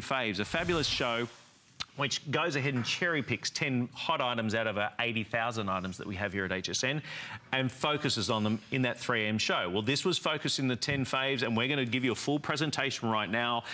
Faves, a fabulous show which goes ahead and cherry picks 10 hot items out of our 80,000 items that we have here at HSN and focuses on them in that 3am show. Well, this was focused in the 10 faves, and we're going to give you a full presentation right now.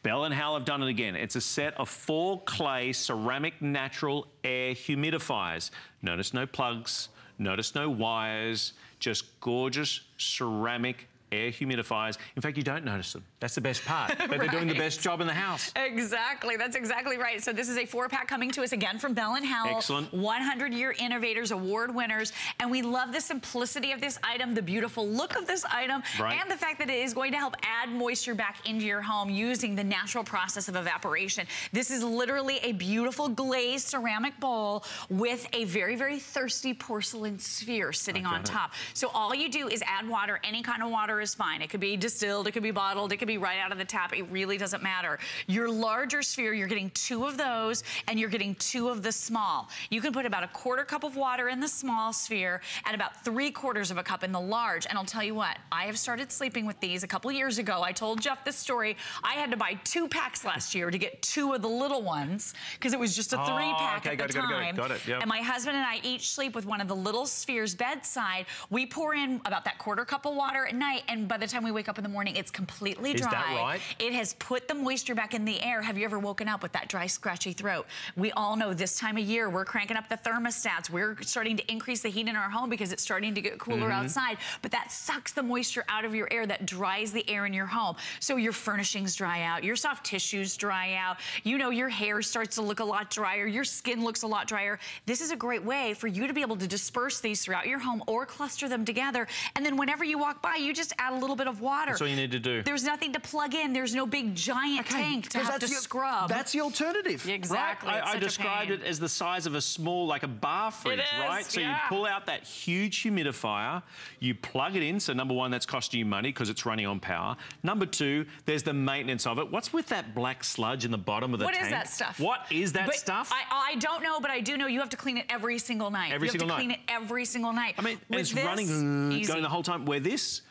Bell and Howell have done it again. It's a set of 4 clay ceramic natural air humidifiers. Notice no plugs, notice no wires, just gorgeous ceramic air humidifiers. In fact, you don't notice them. That's the best part. But they're doing the best job in the house. Exactly. That's exactly right. So this is a 4-pack coming to us again from Bell and Howell. Excellent. 100-year innovators, award winners. And we love the simplicity of this item, the beautiful look of this item, and the fact that it is going to help add moisture back into your home using the natural process of evaporation. This is literally a beautiful glazed ceramic bowl with a very, very thirsty porcelain sphere sitting on top. So all you do is add water. Any kind of water is fine. It could be distilled, it could be bottled, it could be right out of the tap. It really doesn't matter. Your larger sphere, you're getting 2 of those, and you're getting 2 of the small. You can put about a 1/4 cup of water in the small sphere and about 3/4 of a cup in the large. And I'll tell you what, I have started sleeping with these a couple years ago. I told Jeff this story. I had to buy 2 packs last year to get 2 of the little ones because it was just a 3-pack at the time. Got it. Yep. And my husband and I each sleep with one of the little spheres bedside. We pour in about that 1/4 cup of water at night, and by the time we wake up in the morning, it's completely dry. Is that right? It has put the moisture back in the air. Have you ever woken up with that dry, scratchy throat? We all know this time of year, we're cranking up the thermostats. We're starting to increase the heat in our home because it's starting to get cooler outside. But that sucks the moisture out of your air. That dries the air in your home. So your furnishings dry out. Your soft tissues dry out. You know, your hair starts to look a lot drier. Your skin looks a lot drier. This is a great way for you to be able to disperse these throughout your home or cluster them together. And then whenever you walk by, you just add a little bit of water. That's all you need to do. There's nothing to plug in. There's no big giant tank to have to scrub. That's the alternative. Exactly. Right? I described it as the size of a small, like a bar fridge, right? So you pull out that huge humidifier, you plug it in. So number 1, that's costing you money because it's running on power. Number 2, there's the maintenance of it. What's with that black sludge in the bottom of the tank? What is that stuff? What is that stuff? I don't know, but I do know you have to clean it every single night. Every single night. You have to clean it every single night. I mean, it's running, going the whole time. Where this,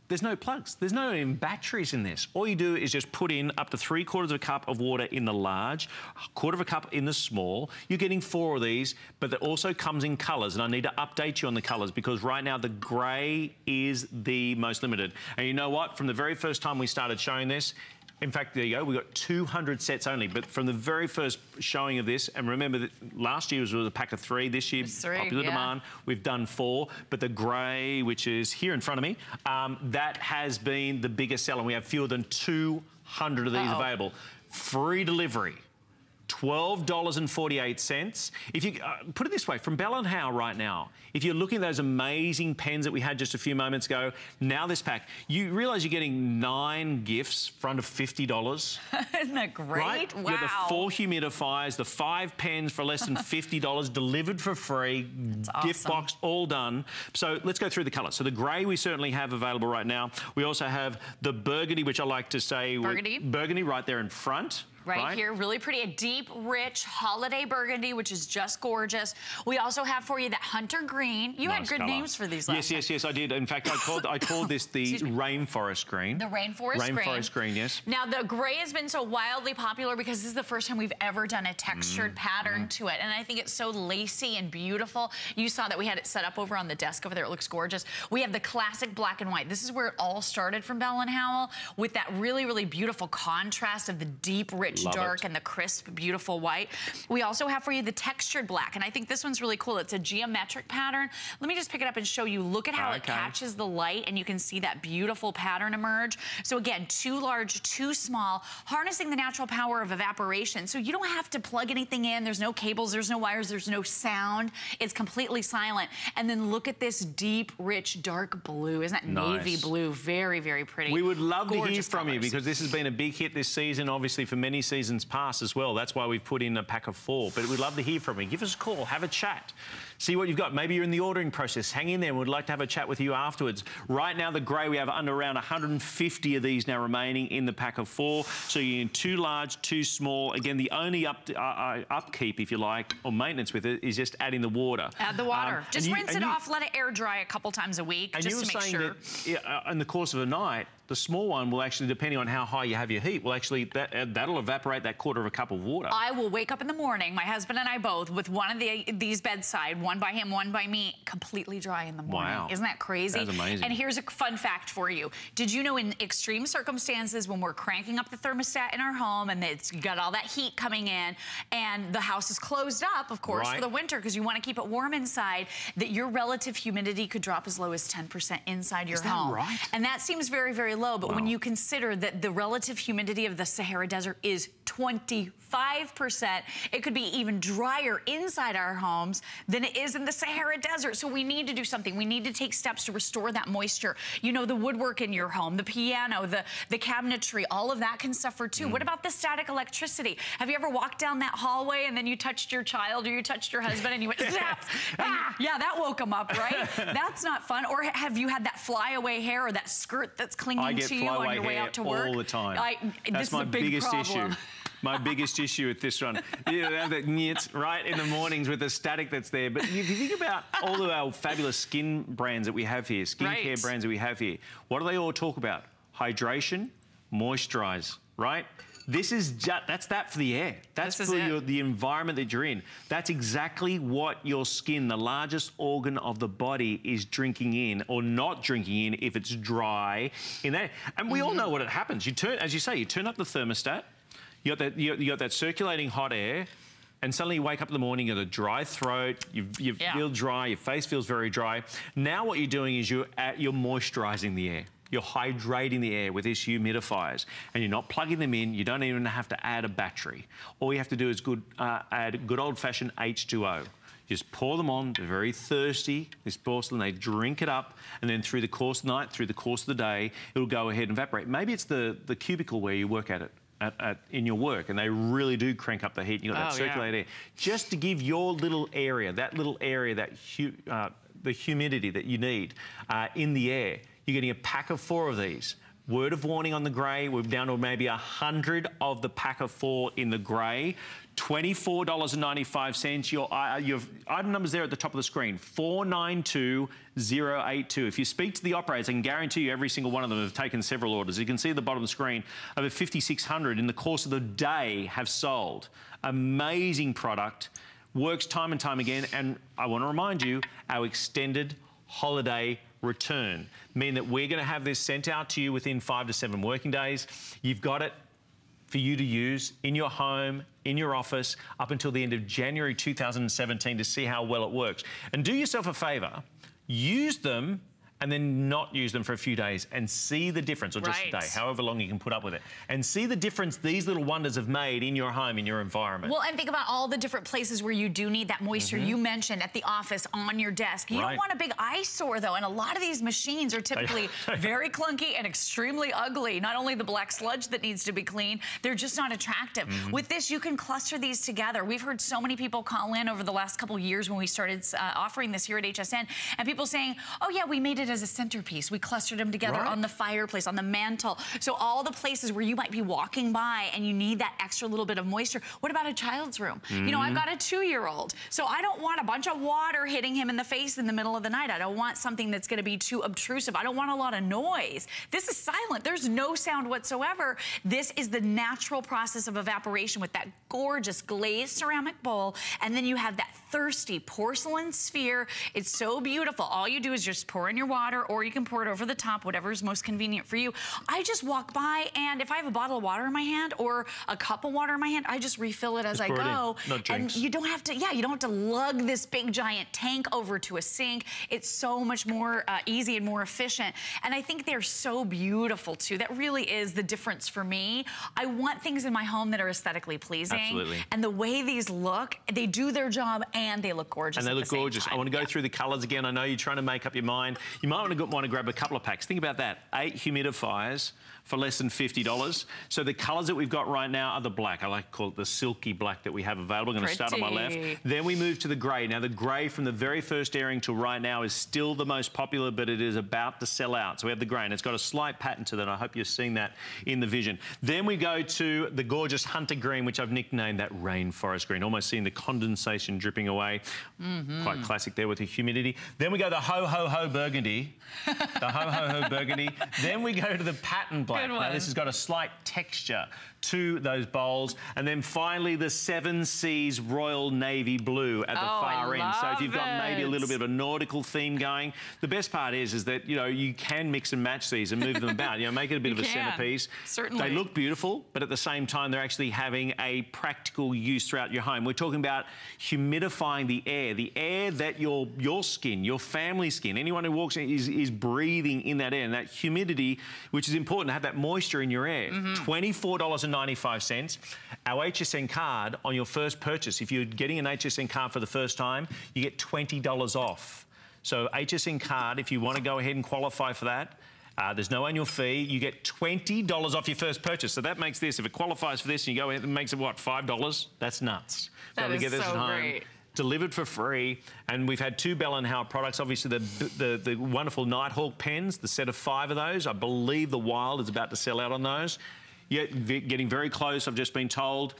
there's no plugs. There's no even batteries in this. All you do is just put in up to 3/4 of a cup of water in the large, 1/4 of a cup in the small. You're getting 4 of these, but it also comes in colours. And I need to update you on the colours because right now the grey is the most limited. And you know what? From the very first time we started showing this, in fact, there you go, we got 200 sets only, but from the very first showing of this, and remember that last year was a pack of 3, this year, popular demand, we've done 4, but the grey, which is here in front of me, that has been the biggest seller. We have fewer than 200 of these available. Free delivery. $12.48. If you put it this way, from Bell and Howell right now, if you're looking at those amazing pens that we had just a few moments ago, now this pack, you realise you're getting 9 gifts for under $50. Isn't that great? Right? Wow. You've got the 4 humidifiers, the 5 pens for less than $50, delivered for free, gift box, all done. So let's go through the colours. So the grey we certainly have available right now. We also have the burgundy, which I like to say, burgundy right there in front. Right here, really pretty, a deep, rich holiday burgundy, which is just gorgeous. We also have for you that hunter green. You had good names for these last time. Yes, I did. In fact, I called this the rainforest green. The rainforest green. Yes. Now, the gray has been so wildly popular because this is the first time we've ever done a textured pattern to it. And I think it's so lacy and beautiful. You saw that we had it set up over on the desk over there. It looks gorgeous. We have the classic black and white. This is where it all started from Bell and Howell, with that really, really beautiful contrast of the deep, rich dark and the crisp, beautiful white. We also have for you the textured black, and I think this one's really cool. It's a geometric pattern. Let me just pick it up and show you. Look at how it catches the light, and you can see that beautiful pattern emerge. So again, 2 large, 2 small, harnessing the natural power of evaporation. So you don't have to plug anything in. There's no cables, there's no wires, there's no sound. It's completely silent. And then look at this deep, rich, dark blue. Isn't that navy blue? Very, very pretty. We would love to hear from you because this has been a big hit this season, obviously for many seasons past as well. That's why we've put in a pack of 4. But we'd love to hear from you. Give us a call, have a chat. see what you've got. Maybe you're in the ordering process. Hang in there. We'd like to have a chat with you afterwards. Right now, the grey, we have under around 150 of these now remaining in the pack of 4. So you're in 2 large, 2 small. Again, the only upkeep, if you like, or maintenance with it is just adding the water. Add the water. Just rinse it off, let it air dry a couple times a week, just to make sure. That, in the course of a night, the small one will actually, depending on how high you have your heat, will actually, that'll evaporate that 1/4 cup of water. I will wake up in the morning, my husband and I both, with one of these bedside, one by him, one by me, completely dry in the morning. Wow. Isn't that crazy? That's amazing. And here's a fun fact for you. Did you know in extreme circumstances when we're cranking up the thermostat in our home and it's got all that heat coming in and the house is closed up, of course, for the winter because you want to keep it warm inside, that your relative humidity could drop as low as 10% inside your home. Is that right? And that seems very, very low, but when you consider that the relative humidity of the Sahara Desert is 25%, it could be even drier inside our homes than it is in the Sahara Desert. So we need to do something. We need to take steps to restore that moisture. You know, the woodwork in your home, the piano, the cabinetry, all of that can suffer too. What about the static electricity? Have you ever walked down that hallway and then you touched your child or you touched your husband and you went, zap! Yeah, that woke them up, right? That's not fun. Or have you had that flyaway hair or that skirt that's clinging to you on your way out to work? All the time. That's my biggest issue. My biggest issue with this one. You have that nits right in the mornings with the static that's there. But if you think about all of our fabulous skin brands that we have here, skincare brands that we have here, what do they all talk about? Hydration, moisturize, right? This is just, that's that for the air. That's for the environment that you're in. That's exactly what your skin, the largest organ of the body, is drinking in or not drinking in if it's dry in there. And we all know what it happens. You turn, as you say, you turn up the thermostat, you got that circulating hot air, and suddenly you wake up in the morning, you got a dry throat, you feel dry, your face feels very dry. Now what you're doing is you're moisturizing the air. You're hydrating the air with these humidifiers, and you're not plugging them in. You don't even have to add a battery. All you have to do is add good old-fashioned H2O. Just pour them on. They're very thirsty, this porcelain. They drink it up, and then through the course of the night, through the course of the day, it'll go ahead and evaporate. Maybe it's the cubicle where you work at it. In your work, and they really do crank up the heat. You've got that circulated air. Just to give your little area, the humidity that you need in the air, you're getting a pack of 4 of these. Word of warning on the grey, we're down to maybe 100 of the pack of 4 in the grey. $24.95. Your item number's there at the top of the screen, 492082. If you speak to the operators, I can guarantee you every single one of them have taken several orders. You can see at the bottom of the screen, over 5,600 in the course of the day have sold. Amazing product, works time and time again, and I want to remind you, our extended holiday return mean that we're going to have this sent out to you within 5 to 7 working days. You've got it for you to use in your home, in your office, up until the end of January 2017 to see how well it works. And do yourself a favour, use them and then not use them for a few days and see the difference, or just a day, however long you can put up with it, and see the difference these little wonders have made in your home, in your environment. Well, and think about all the different places where you do need that moisture. You mentioned at the office, on your desk. You don't want a big eyesore, though, and a lot of these machines are typically very clunky and extremely ugly. Not only the black sludge that needs to be cleaned, they're just not attractive. With this, you can cluster these together. We've heard so many people call in over the last couple of years when we started offering this here at HSN, and people saying, oh yeah, we made it as a centerpiece. We clustered them together on the fireplace, on the mantle. So all the places where you might be walking by and you need that extra little bit of moisture. What about a child's room? You know, I've got a 2-year-old, so I don't want a bunch of water hitting him in the face in the middle of the night. I don't want something that's going to be too obtrusive. I don't want a lot of noise. This is silent. There's no sound whatsoever. This is the natural process of evaporation with that gorgeous glazed ceramic bowl, and then you have that thirsty porcelain sphere. It's so beautiful. All you do is just pour in your water, or you can pour it over the top, whatever is most convenient for you. I just walk by, and if I have a bottle of water in my hand or a cup of water in my hand, I just refill it as I go. And you don't have to, you don't have to lug this big giant tank over to a sink. It's so much more easy and more efficient. And I think they're so beautiful too. That really is the difference for me. I want things in my home that are aesthetically pleasing. Absolutely. And the way these look, they do their job and they look gorgeous. And they look gorgeous. I want to go through the colors again. I know you're trying to make up your mind. You might want to grab a couple of packs. Think about that. 8 humidifiers for less than $50. So the colours that we've got right now are the black. I like to call it the silky black that we have available. I'm going to start on my left. Then we move to the grey. Now the grey from the very first airing till right now is still the most popular, but it is about to sell out. So we have the grey, and it's got a slight pattern to that. I hope you're seeing that in the vision. Then we go to the gorgeous hunter green, which I've nicknamed that rainforest green. Almost seeing the condensation dripping away. Quite classic there with the humidity. Then we go the ho-ho-ho burgundy. The ho-ho-ho burgundy. Then we go to the pattern black. Now this has got a slight texture to those bowls. And then finally the Seven Seas Royal Navy Blue at the far end. So if you've got maybe a little bit of a nautical theme going, the best part is that, you know, you can mix and match these and move them about. You know, make it a bit of a centerpiece. Certainly. They look beautiful, but at the same time, they're actually having a practical use throughout your home. We're talking about humidifying the air that your skin, your family skin, anyone who walks in is breathing in that air. And that humidity, which is important to have that moisture in your air. $24.95. Our HSN card on your first purchase, if you're getting an HSN card for the first time, you get $20 off. So HSN card, if you want to go ahead and qualify for that, there's no annual fee. You get $20 off your first purchase. So that makes this, if it qualifies for this and you go ahead and makes it, what, $5? That's nuts. That is so great. Delivered for free, and we've had 2 Bell & Howell products. Obviously, the wonderful Nighthawk pens, the set of 5 of those. I believe the Wild is about to sell out on those. Yet getting very close, I've just been told.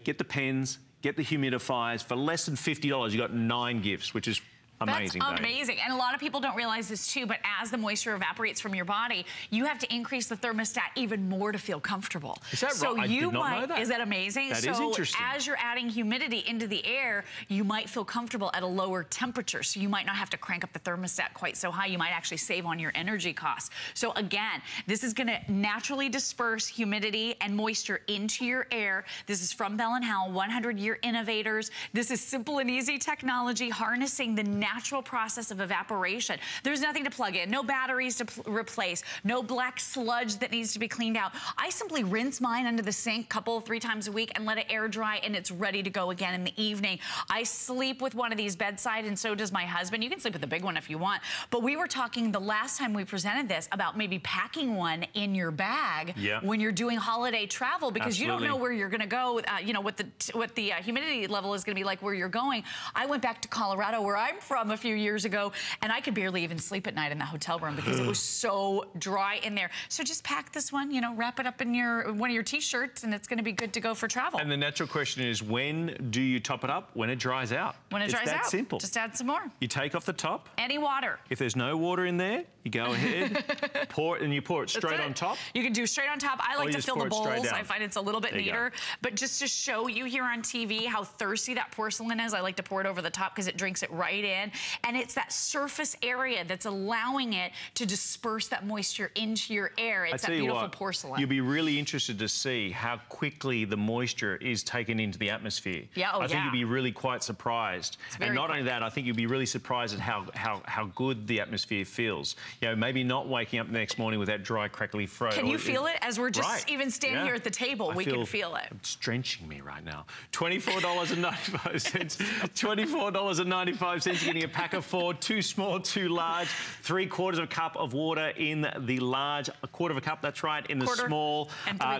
Get the pens, get the humidifiers. For less than $50, you got 9 gifts, which is amazing. That's amazing. And a lot of people don't realize this too, but as the moisture evaporates from your body, you have to increase the thermostat even more to feel comfortable. Is that right? I did not know that. Is that amazing? That is interesting. As you're adding humidity into the air, you might feel comfortable at a lower temperature. So you might not have to crank up the thermostat quite so high. You might actually save on your energy costs. So again, this is going to naturally disperse humidity and moisture into your air. This is from Bell & Howell, 100-year innovators. This is simple and easy technology, harnessing the natural process of evaporation. There's nothing to plug in, no batteries to replace, no black sludge that needs to be cleaned out. I simply rinse mine under the sink 3 times a week and let it air dry, and it's ready to go again in the evening. I sleep with one of these bedside, and so does my husband. You can sleep with the big one if you want, but we were talking the last time we presented this about maybe packing one in your bag when you're doing holiday travel, because you don't know where you're going to go, you know, what the humidity level is going to be like where you're going. I went back to Colorado, where I'm from, a few years ago, and I could barely even sleep at night in the hotel room because it was so dry in there. So just pack this one, you know, wrap it up in one of your t-shirts, and it's going to be good to go for travel. And the natural question is, when do you top it up? When it dries out. When it dries out. It's that simple. Just add some more. You take off the top. Any water. If there's no water in there, you go ahead, pour it, and you pour it straight on top. You can do straight on top. I like to fill the bowls. I find it's a little bit neater. But just to show you here on TV how thirsty that porcelain is, I like to pour it over the top because it drinks it right in. And it's that surface area that's allowing it to disperse that moisture into your air. It's that beautiful porcelain. You'll be really interested to see how quickly the moisture is taken into the atmosphere. I think you'll be really quite surprised. And not only that, I think you'll be really surprised at how good the atmosphere feels. You know, maybe not waking up the next morning with that dry, crackly throat. Can you feel it? As we're just even standing here at the table, we can feel it. It's drenching me right now. $24.95. $24.95. You're getting a pack of 4, 2 small, 2 large, 3/4 cup of water in the large, 1/4 cup, that's right, in the small.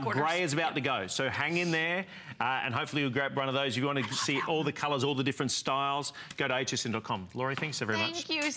Grey is about to go, so hang in there, and hopefully you'll grab one of those. If you want to see all the colours, all the different styles, go to hsn.com. Laurie, thanks so very much. Thank you.